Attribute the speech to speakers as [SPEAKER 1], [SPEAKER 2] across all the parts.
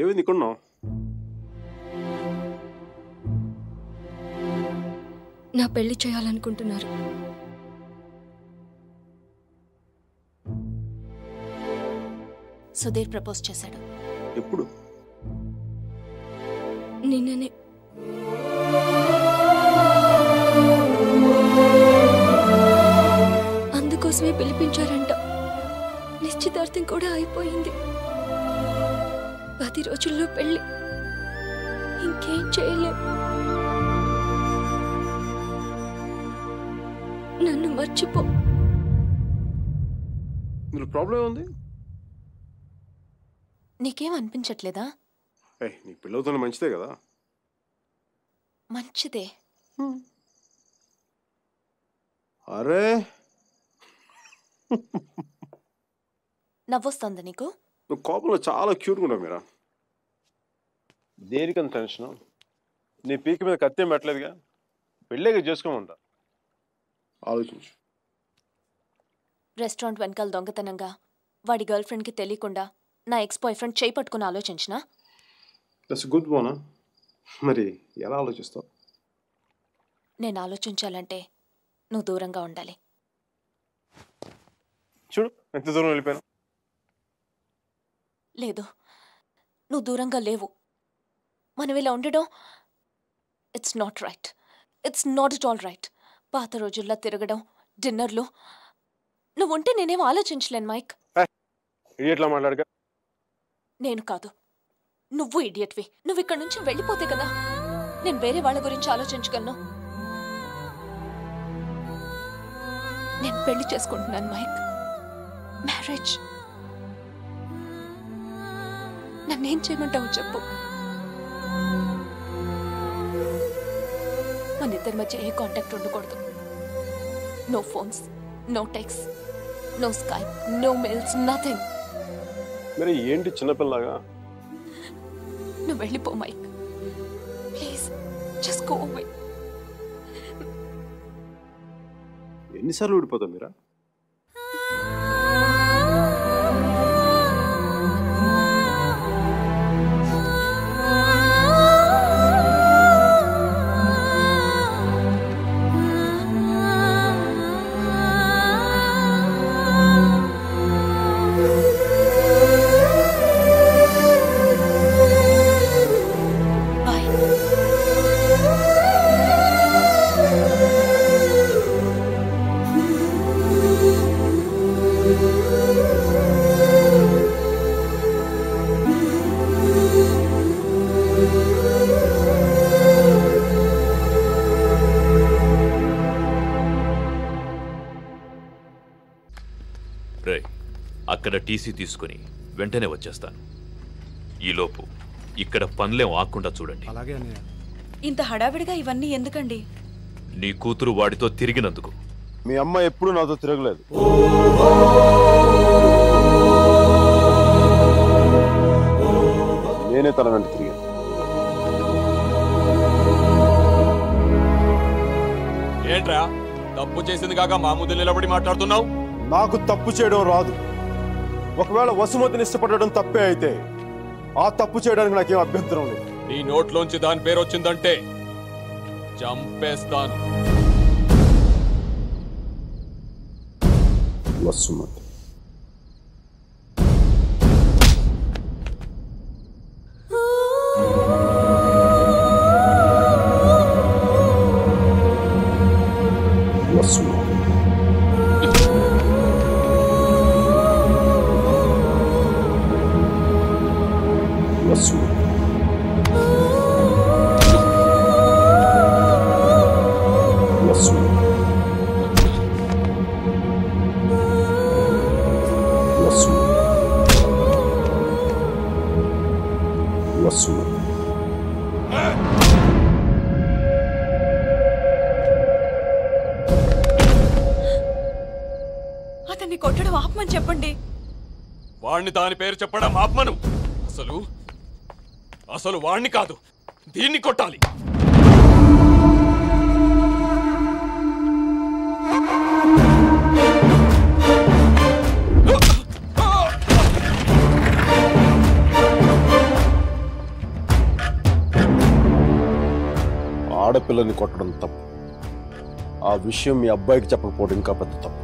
[SPEAKER 1] ఏమైంది ఇక్కడున్నావు?
[SPEAKER 2] నా పెళ్లి చేయాలనుకుంటున్నారు.
[SPEAKER 3] సుధీర్ ప్రపోజ్ చేశాడు.
[SPEAKER 1] ఎప్పుడు?
[SPEAKER 2] నిన్ననే. అందుకోసమే పిలిపించారంట. నిశ్చితార్థం కూడా అయిపోయింది. 10 రోజుల్లో పెళ్లి. ఇంకేం చేయలేం. నన్ను మర్చిపో.
[SPEAKER 1] ఇందులో ప్రాబ్లం ఏముంది?
[SPEAKER 3] నీకేం అనిపించట్లేదా?
[SPEAKER 1] నీ పిల్లలతో మంచిదే కదా.
[SPEAKER 3] మంచిదే.
[SPEAKER 1] అరే
[SPEAKER 3] నవ్వొస్తుందా నీకు?
[SPEAKER 1] నువ్వు కోపంలో చాలా క్యూట్గా ఉంటావు మీరా. దేనికంత టెన్షన్? నీ పీక మీద కత్తి పెట్టలేదుగా. పెళ్ళేగా చేసుకోమంటా. ఆలోచించు.
[SPEAKER 3] రెస్టారెంట్ వెనకాల దొంగతనంగా వాడి గర్ల్ ఫ్రెండ్కి తెలియకుండా నా ఎక్స్ బాయ్ ఫ్రెండ్ చేయి పట్టుకుని ఆలోచించినా?
[SPEAKER 1] దట్స్ గుడ్ బోనా. మరి ఎలా ఆలోచిస్తావు?
[SPEAKER 3] నేను ఆలోచించాలంటే నువ్వు దూరంగా ఉండాలి.
[SPEAKER 1] చూడు ఎంత దూరం వెళ్ళిపోయాను.
[SPEAKER 3] లేదు, నువ్వు దూరంగా లేవు. మనం ఇలా ఉండడం it's not right. It's not it all right. పాత రోజుల్లో తిరగడం, డిన్నర్లు. నువ్వు ఉంటే నేనేం ఆలోచించలేను మైక్.
[SPEAKER 1] ఇడియట్లా మాట్లాడగా.
[SPEAKER 3] నేను కాదు, నువ్వు ఇడియట్వి. నువ్వు ఇక్కడ నుంచి వెళ్ళిపోతే కదా నేను వేరే వాళ్ళ గురించి ఆలోచించగలను. నేను పెళ్లి చేసుకుంటున్నాను మైక్. మ్యారేజ్. నన్నేం చేయమంటావు చెప్పు. మన ఇద్దరి మధ్య ఏ కాంటాక్ట్ ఉండకూడదు. No phones, no text, no Skype, no mails, nothing.
[SPEAKER 1] మరి ఏంటి చిన్నపిల్లగా?
[SPEAKER 3] నువ్వు వెళ్ళిపో Mike. Please just go away.
[SPEAKER 1] ఎన్నిసార్లు ఊడిపోతావు మీరా?
[SPEAKER 4] అక్కడ టీసీ తీసుకుని వెంటనే వచ్చేస్తాను. ఈలోపు ఇక్కడ పనులేం ఆకుండా చూడండి.
[SPEAKER 5] ఇంత హడావిడిగా ఇవన్నీ ఎందుకండి?
[SPEAKER 4] నీ కూతురు వాడితో తిరిగినందుకు.
[SPEAKER 1] మీ అమ్మ ఎప్పుడు నాతో తిరగలేదు. నేనే తన వెంట తిరిగాను.
[SPEAKER 6] ఏంట్రా తప్పు చేసింది కాక మా ముందు నిలబడి మాట్లాడుతున్నావు?
[SPEAKER 1] నాకు తప్పు చేయడం రాదు. ఒకవేళ వసుమతిని ఇష్టపడడం తప్పే అయితే ఆ తప్పు చేయడానికి నాకేం అభ్యంతరం లేదు.
[SPEAKER 6] నీ నోట్లోంచి దాని పేరు వచ్చిందంటే చంపేస్తాను.
[SPEAKER 1] వసుమతి
[SPEAKER 5] అతన్ని కొట్టడం ఆపమని చెప్పండి.
[SPEAKER 6] వాణ్ణి దాని పేరు చెప్పడం ఆపమను. అసలు వాణ్ణి కాదు, దీన్ని కొట్టాలి.
[SPEAKER 1] ఆడపిల్లని కొట్టడం తప్పు. ఆ విషయం మీ అబ్బాయికి చెప్పకపోవడం ఇంకా పెద్ద తప్పు.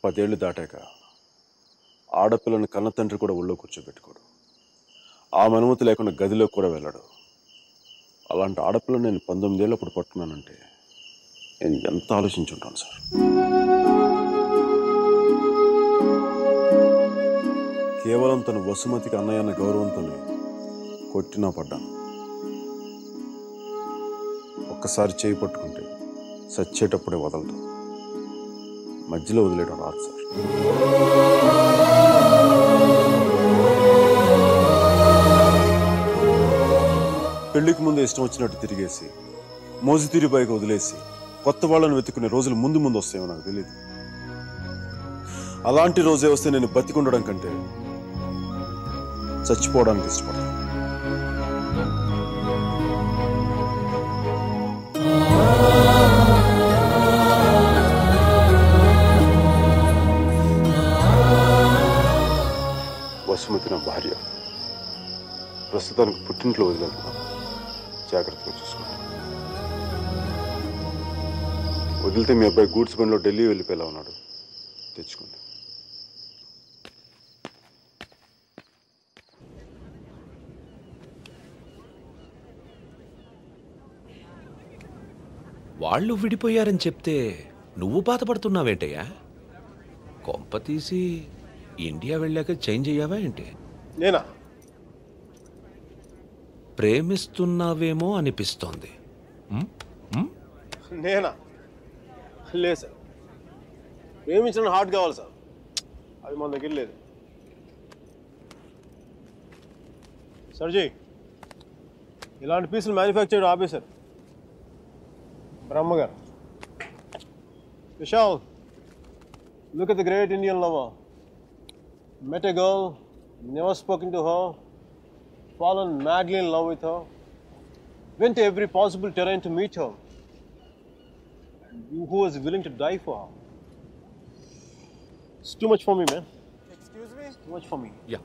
[SPEAKER 1] పదేళ్లు దాటాక ఆడపిల్లని కన్న తండ్రి కూడా ఒళ్ళో కూర్చోబెట్టుకోడు. ఆమె అనుమతి లేకుండా గదిలో కూడా వెళ్ళాడు. అలాంటి ఆడపిల్లని నేను 19 ఏళ్ళప్పుడు పట్టుకున్నానంటే నేను ఎంత ఆలోచించుంటాను సార్. కేవలం తను వసుమతికి అన్నయ్య అన్న గౌరవంతోనే కొట్టినా పడ్డాను. ఒక్కసారి చేయి పట్టుకుంటే చచ్చేటప్పుడే వదలదు. మధ్యలో వదిలేయడం రాదు సార్. పెళ్లికి ముందు ఇష్టం వచ్చినట్టు తిరిగేసి మోజు తీరిపైకి వదిలేసి కొత్త వాళ్ళని వెతుక్కునే రోజులు ముందు ముందు వస్తాయో నాకు తెలియదు. అలాంటి రోజే వస్తే నేను బతికుండడం కంటే చచ్చిపోవడానికి ఇష్టపడతాను. వసుమతి నా భార్య. ప్రస్తుతానికి పుట్టింట్లో వదిలేస్తున్నాను. జాగ్రత్తగా చూసుకుంటాను. వదిలితే మీ అబ్బాయి గూడ్స్ బండిలో ఢిల్లీ వెళ్ళిపోయేలా ఉన్నాడు. తెచ్చుకోండి.
[SPEAKER 7] వాళ్ళు విడిపోయారని చెప్తే నువ్వు బాధపడుతున్నావేంటయ్యా? కొంప తీసి ఇండియా వెళ్ళాక చేంజ్ అయ్యావా ఏంటి?
[SPEAKER 1] నేనా?
[SPEAKER 7] ప్రేమిస్తున్నావేమో అనిపిస్తోంది.
[SPEAKER 1] నేనా? లేదు సార్. ప్రేమించిన హార్ట్ కావాలి సార్. అది మన దగ్గర లేదు. సర్జీ, ఇలాంటి పీసులు మ్యానుఫ్యాక్చర్ ఆపేశారు బ్రహ్మగారు. Vishal, look at the great Indian lover. Met a girl, never spoken to her, fallen madly in love with her, went to every possible terrain to meet her, and you who was willing to die for her. It's too much for me, man. Excuse me? It's too much for me.
[SPEAKER 7] Yeah.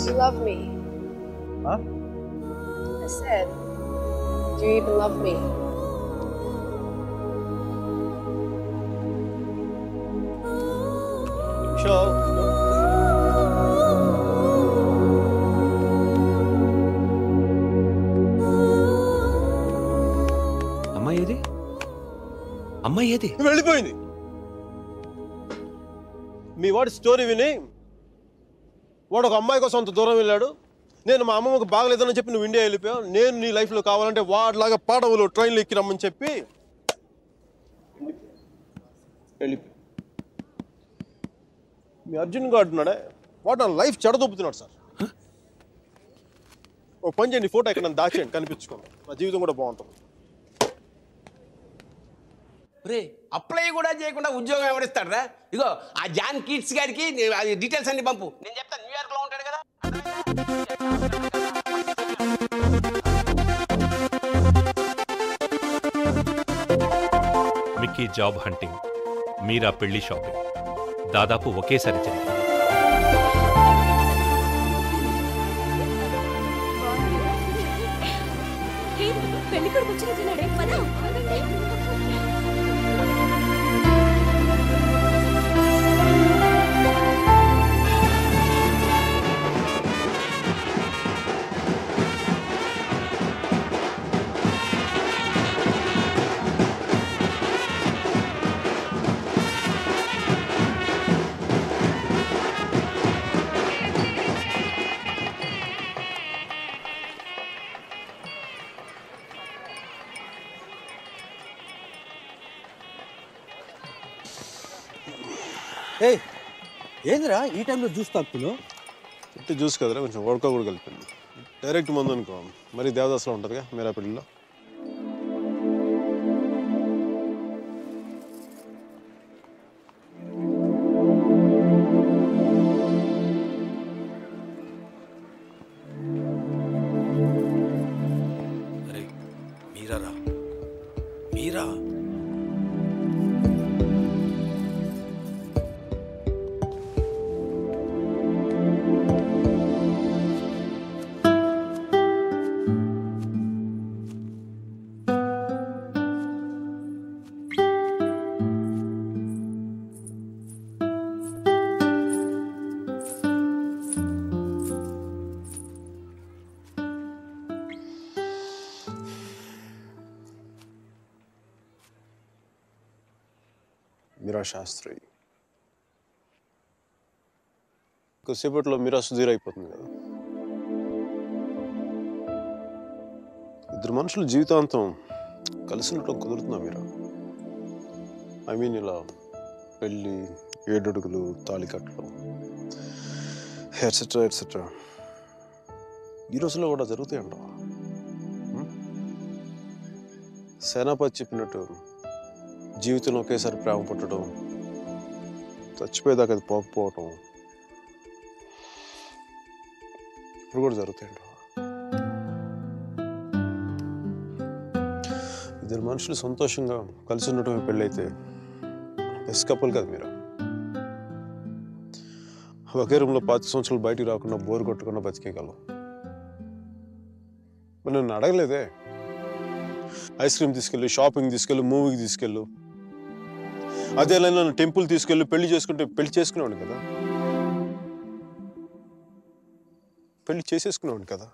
[SPEAKER 8] Do you love me?
[SPEAKER 1] Huh?
[SPEAKER 8] I said, do you even love me?
[SPEAKER 1] Vishal, no.
[SPEAKER 7] అమ్మాయి ఏది? అమ్మాయి ఏది?
[SPEAKER 1] వెళ్ళిపోయింది. మీ వాడి story విని వాడు ఒక అమ్మాయి కోసం అంత దూరం వెళ్ళాడు. నేను మా అమ్మమ్మకు బాగలేదని చెప్పి నువ్వు ఇండియా వెళ్ళిపోయావు. నేను నీ లైఫ్లో కావాలంటే వాడిలాగా పాడవులు ట్రైన్లో ఎక్కి రమ్మని చెప్పి వెళ్ళిపోయి మీ అర్జున్ గారు అంటున్నాడే, వాడు నా లైఫ్ చెడదొప్పుతున్నాడు సార్. ఓ పని చేయండి, ఫోటో ఇక్కడ నన్ను దాచేయండి, కనిపించుకోండి. నా జీవితం కూడా బాగుంటుంది.
[SPEAKER 9] రే అప్లై కూడా చేయకుండా ఉద్యోగం ఎవరిస్తాడరా? ఇగో ఆ జాన్ కిడ్స్ గారికి అది డీటెయిల్స్ అన్ని పంపు. నేను చెప్తాను, న్యూయార్క్లో ఉంటాడు కదా.
[SPEAKER 7] వెంకీ జాబ్ హంటింగ్, మీరా పెళ్లి షాపింగ్ దాదాపు ఒకేసారి జరిగింది.
[SPEAKER 10] ఏందిరా ఈ టైంలో జ్యూస్ తాగుతున్నావు?
[SPEAKER 1] ఇట్టి జ్యూస్ కదరా, కొంచెం వడక కూడా కలిపింది. డైరెక్ట్ మందు అనుకో మరి దేవదాస్లో ఉంటుందిగా మీరా పెళ్ళిలో.
[SPEAKER 10] అరే మీరారా, మీరా
[SPEAKER 1] మీరా శాస్త్రి కొద్దిసేపట్లో మీరా సుధీర్ అయిపోతుంది కదా. ఇద్దరు మనుషులు జీవితాంతం కలిసి ఉండటం కుదురుతుందా మీరా? ఐ మీన్ ఇలా పెళ్ళి, 7 అడుగులు, తాళికట్లు, ఎట్సెట్రా ఎట్సెట్రా ఈ రోజుల్లో కూడా జరుగుతాయంటావా? సేనాపతి చెప్పినట్టు జీవితంలో ఒకేసారి ప్రేమ పుట్టడం, చచ్చిపోయేదాకా అది పోకపోవటం ఇప్పుడు కూడా జరుగుతాయంట. ఇద్దరు మనుషులు సంతోషంగా కలిసి ఉండటం పెళ్ళైతే బెస్ట్ కపుల్ కదా మీరు. ఒకే రూమ్లో 25 సంవత్సరాలు బయటికి రాకుండా బోర్ కొట్టకుండా బతికేయగలం. మరి నన్ను అడగలేదే, ఐస్ క్రీమ్ తీసుకెళ్ళు, షాపింగ్ తీసుకెళ్ళు, మూవీకి తీసుకెళ్ళు, అదే నన్ను టెంపుల్ తీసుకెళ్ళి పెళ్లి చేసుకుంటే పెళ్లి చేసుకునేవాడిని కదా, పెళ్లి చేసేసుకునేవాడిని కదా.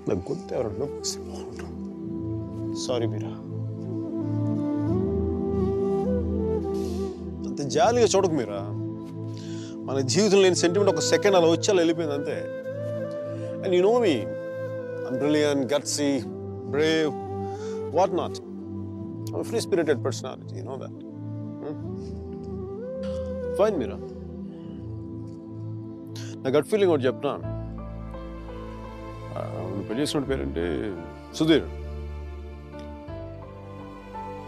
[SPEAKER 1] నాకు గొంతు ఎవరన్నా సారీ మీరా, అంత జాలిగా చూడకు మీరా. మన జీవితంలో లేని సెంటిమెంట్ ఒక సెకండ్ అలా వచ్చి అలా వెళ్ళిపోయింది అంతే. And you know me, I'm brilliant, gutsy, brave, what not. I'm a free-spirited personality, you know that. Fine, Meera. నా గట్ ఫీలింగ్ ఒకటి చెప్తా. పెళ్లి చేసుకున్న పేరేంటి? సుధీర్.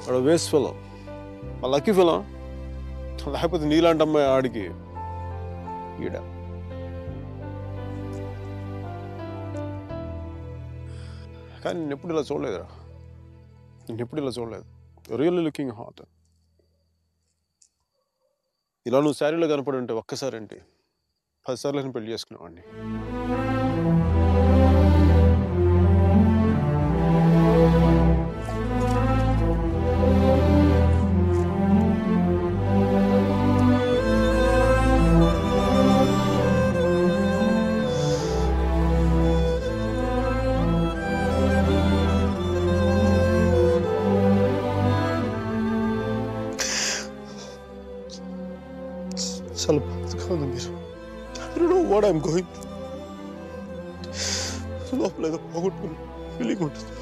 [SPEAKER 1] వాడు వేస్ట్ ఫెలో, ఆ లక్కీ ఫెలో. లేకపోతే నీలాంటి అమ్మాయి ఆడికి ఈడ. కానీ నేను ఎప్పుడు ఇలా చూడలేదురా, నేను ఎప్పుడు ఇలా చూడలేదు. Really looking hot. ఇలా నువ్వు శారీలో కనపడి ఉంటే ఒక్కసారి ఏంటి 10 సార్లు నేను పెళ్లి చేసుకునేవాడిని. చాలా బాధగా ఉంది మీరు. I don't know what I'm going through. లోపల ఏదో పోగొట్టుకుని ఫీలింగ్ ఉంటుంది.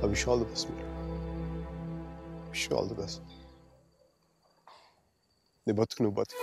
[SPEAKER 1] I wish you all the best, Meera. Wish you all the best. నీ బతుకు నువ్వు బతుకు.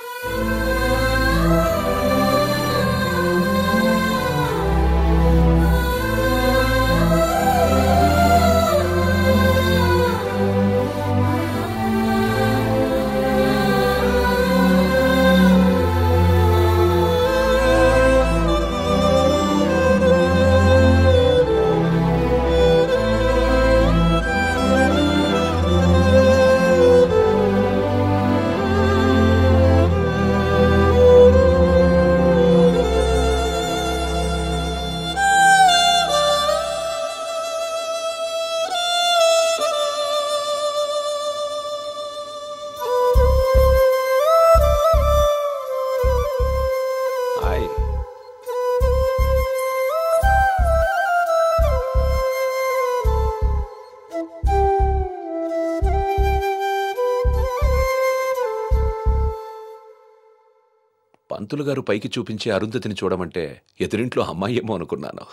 [SPEAKER 11] పంతులు గారు పైకి చూపించే అరుంధతిని చూడమంటే ఎదురింట్లో అమ్మాయి ఏమో అనుకున్నాను.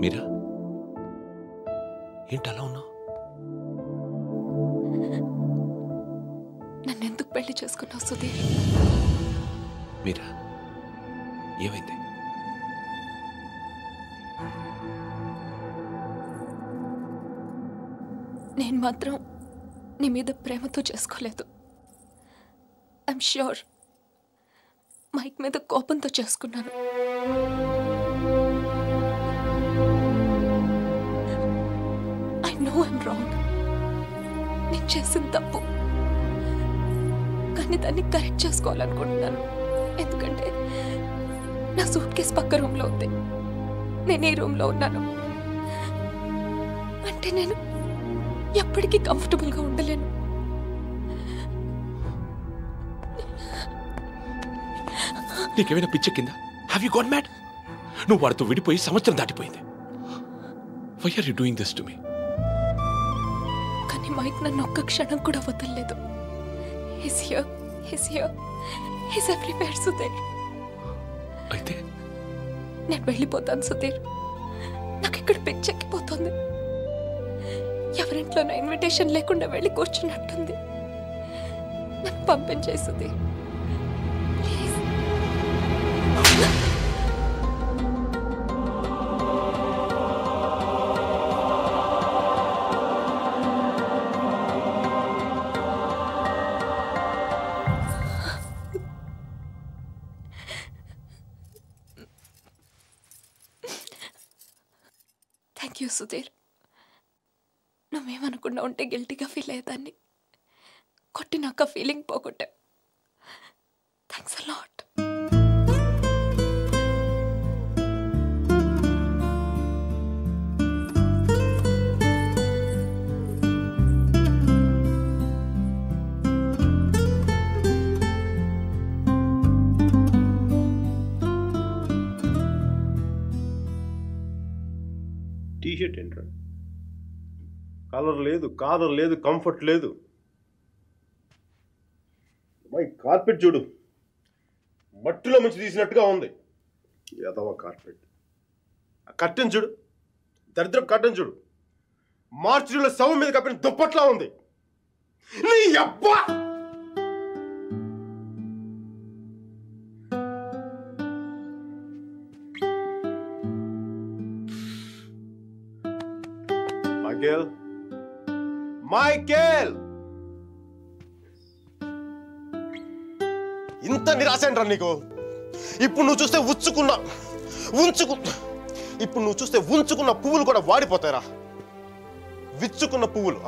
[SPEAKER 11] మీరా ఏంటలా ఉన్నావు?
[SPEAKER 3] నన్నెందుకు పెళ్లి చేసుకున్నావు సుధీర్?
[SPEAKER 11] మీరా ఏమైంది?
[SPEAKER 3] నేను మాత్రం నీ మీద ప్రేమతో చేసుకోలేదు. ఐఎమ్ ష్యూర్ మైక్ మీద కోపంతో చేసుకున్నాను. I know I'm wrong. నేను చేసిన తప్పు, కానీ దాన్ని కరెక్ట్ చేసుకోవాలనుకుంటున్నాను. ఎందుకంటే నా సూట్ కేసు పక్క రూమ్లో ఉంది, నేను ఈ రూమ్లో ఉన్నాను. అంటే నేను ఎప్పటికీ కంఫర్టబుల్గా ఉండలేను.
[SPEAKER 11] నీకేమైనా పిచ్చెక్కిందా? Have you got mad? నువ్వు వాడితో విడిపోయి సంవత్సరం దాటిపోయింది. Why are you doing this to me?
[SPEAKER 3] కానీ మైక్ నన్ను ఒక్క క్షణం కూడా వదలలేదు. He's here, he's everywhere, Sudheer.
[SPEAKER 11] అయితే
[SPEAKER 3] నేను వెళ్ళిపోతాను సుధీర్. నాకు ఇక్కడ పిచ్చెక్కిపోతుంది. ఎవరింట్లో నా ఇన్విటేషన్ లేకుండా వెళ్ళి కూర్చున్నట్టుంది. నన్ను పంపించేయి Sudheer, please. Thank you Sudheer. నువ్వేమనుకున్నా ఉంటే గిల్టీగా ఫీల్ అయ్యేదాన్ని. కొట్టినాక ఫీలింగ్ పోగొట్టా. Thanks a lot.
[SPEAKER 1] టీషర్ట్ ఏంట్రా? కలర్ లేదు, కాలర్ లేదు, కంఫర్ట్ లేదు. మై కార్పెట్ చూడు, మట్టిలో మంచి తీసినట్టుగా ఉంది. ఏదవ కార్పెట్. ఆ కట్టెన్ చూడు, దరిద్రం కట్టెన్ చూడు, మార్చిలో శవం మీద కప్పిన దుప్పట్లా ఉంది. నీ అబ్బా! మైకేల్, ఇంత నిరాశంట్రా నీకు? ఇప్పుడు నువ్వు చూస్తే ఉంచుకున్న పువ్వులు కూడా వాడిపోతాయిరా. విచ్చుకున్న పువ్వులు.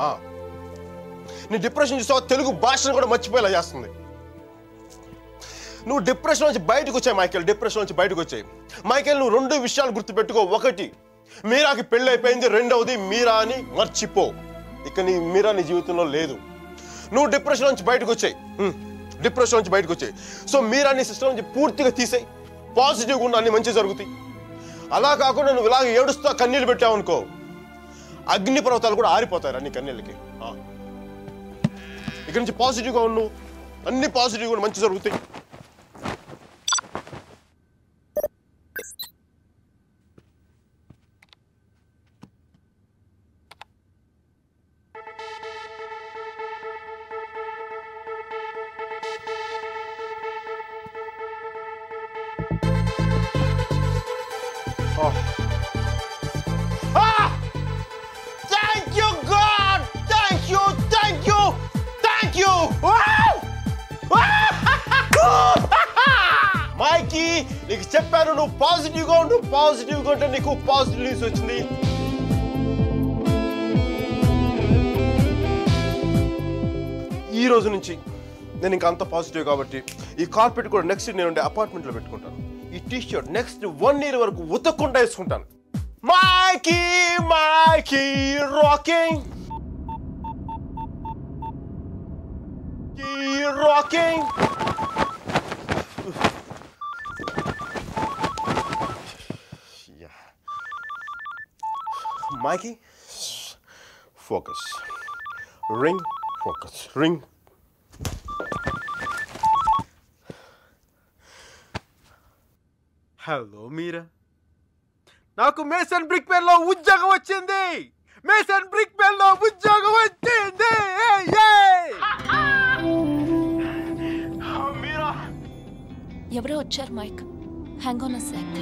[SPEAKER 1] నీ డిప్రెషన్ చూసావా? తెలుగు భాషను కూడా మర్చిపోయేలా చేస్తుంది. నువ్వు డిప్రెషన్ నుంచి బయటకు వచ్చాయి మైకేల్. డిప్రెషన్ నుంచి బయటకు వచ్చాయి మైకేల్. నువ్వు 2 విషయాలు గుర్తుపెట్టుకో. 1, మీరాకి పెళ్ళి అయిపోయింది. 2వది, మీరా అని మర్చిపో. ఇక మీరా నీ జీవితంలో లేదు. నువ్వు డిప్రెషన్ నుంచి బయటకు వచ్చాయి. సో మీరా నీ సిస్టమ్ నుంచి పూర్తిగా తీసేయి. పాజిటివ్గా ఉన్న అన్ని మంచి జరుగుతాయి. అలా కాకుండా నువ్వు ఇలాగ ఏడుస్తా కన్నీళ్ళు పెట్టావు అనుకో, అగ్ని పర్వతాలు కూడా ఆరిపోతాయి నీ కన్నీళ్ళకి. ఇక్కడి నుంచి పాజిటివ్గా ఉండు, అన్ని పాజిటివ్గా ఉన్న మంచి జరుగుతాయి. Thank you, God! Thank you! మైకీ, నీకు చెప్పాను నువ్వు పాజిటివ్గా ఉండు. పాజిటివ్గా ఉంటే నీకు పాజిటివ్ న్యూస్ వచ్చింది. ఈ రోజు నుంచి నేను ఇంకా అంత పాజిటివ్ కాబట్టి ఈ కార్పెట్ కూడా నెక్స్ట్ నేను ఉండే అపార్ట్మెంట్లో పెట్టుకుంటాను. ఈ టీ షర్ట్ నెక్స్ట్ 1 year వరకు ఉతకకుండా వేసుకుంటాను. Mikey rocking, rocking. Mikey, focus. Ring, focus. Ring. Hello Meera, నాకు మేసన్ బ్రిక్ పెన్ లో ఉద్యోగం వచ్చింది. మేసన్ బ్రిక్ పెన్ లో ఉద్యోగం వచ్చింది. మీరా,
[SPEAKER 3] ఎవరో వచ్చారు Mike. Hang on a sec.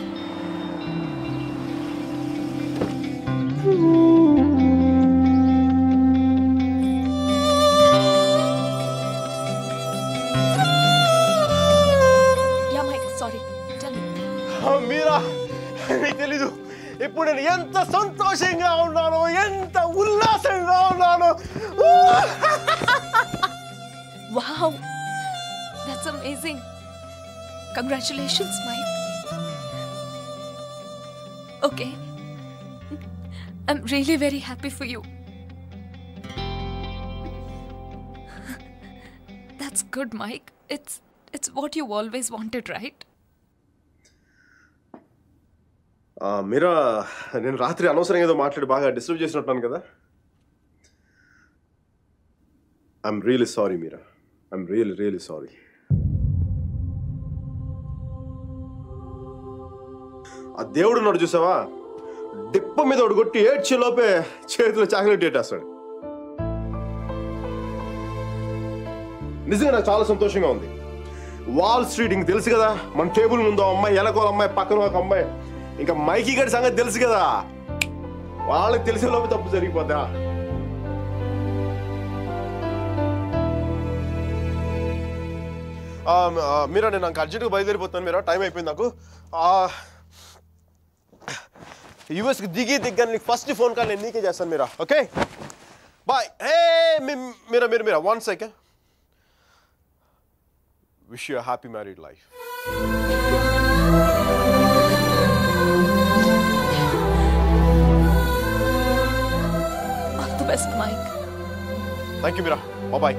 [SPEAKER 3] Yeah Mike, sorry. Tell me.
[SPEAKER 1] Meera, నీకు తెలీదు ఇప్పుడు నేను ఎంత సంతోషంగా ఉన్నానో, ఎంత ఉల్లాసంగా ఉన్నానో.
[SPEAKER 3] Wow, that's amazing. Congratulations, Mike. Okay, I'm really very happy for you. That's good, Mike. It's what you always wanted, right?
[SPEAKER 1] మీరా, నేను రాత్రి అనవసరంగా ఏదో మాట్లాడి బాగా డిస్టర్బ్ చేసినట్టున్నాను కదా. I'm really sorry Meera, I'm really sorry. ఆ దేవుడు ఉన్నాడు చూసావా, డిప్ప మీద ఒకటి కొట్టి ఏడ్చే లోపే చేతిలో చాక్లెట్ ఏటేస్తాడు. నిజంగా నాకు చాలా సంతోషంగా ఉంది. వాల్ స్ట్రీట్ ఇంక తెలుసు కదా, మన టేబుల్ ముందు అమ్మాయి, వెనకాల అమ్మాయి, పక్కన ఒక అమ్మాయి, ఇంకా మైకీ గారి సంగతి తెలుసు కదా, వాళ్ళకి తెలిసే లోపు తప్పు జరిగిపోద్దా. మీరా, నేను నాకు అర్జెంట్గా బయలుదేరిపోతాను. మీరా, టైం అయిపోయింది నాకు. యూఎస్కి దిగ్గా నీకు ఫస్ట్ ఫోన్ కాల్ నేను నీకే చేస్తాను Meera. Okay, bye. Hey Meera, 1 second. Wish you happy married life.
[SPEAKER 3] All the best, Mike.
[SPEAKER 1] Thank you, Mira. Bye-bye.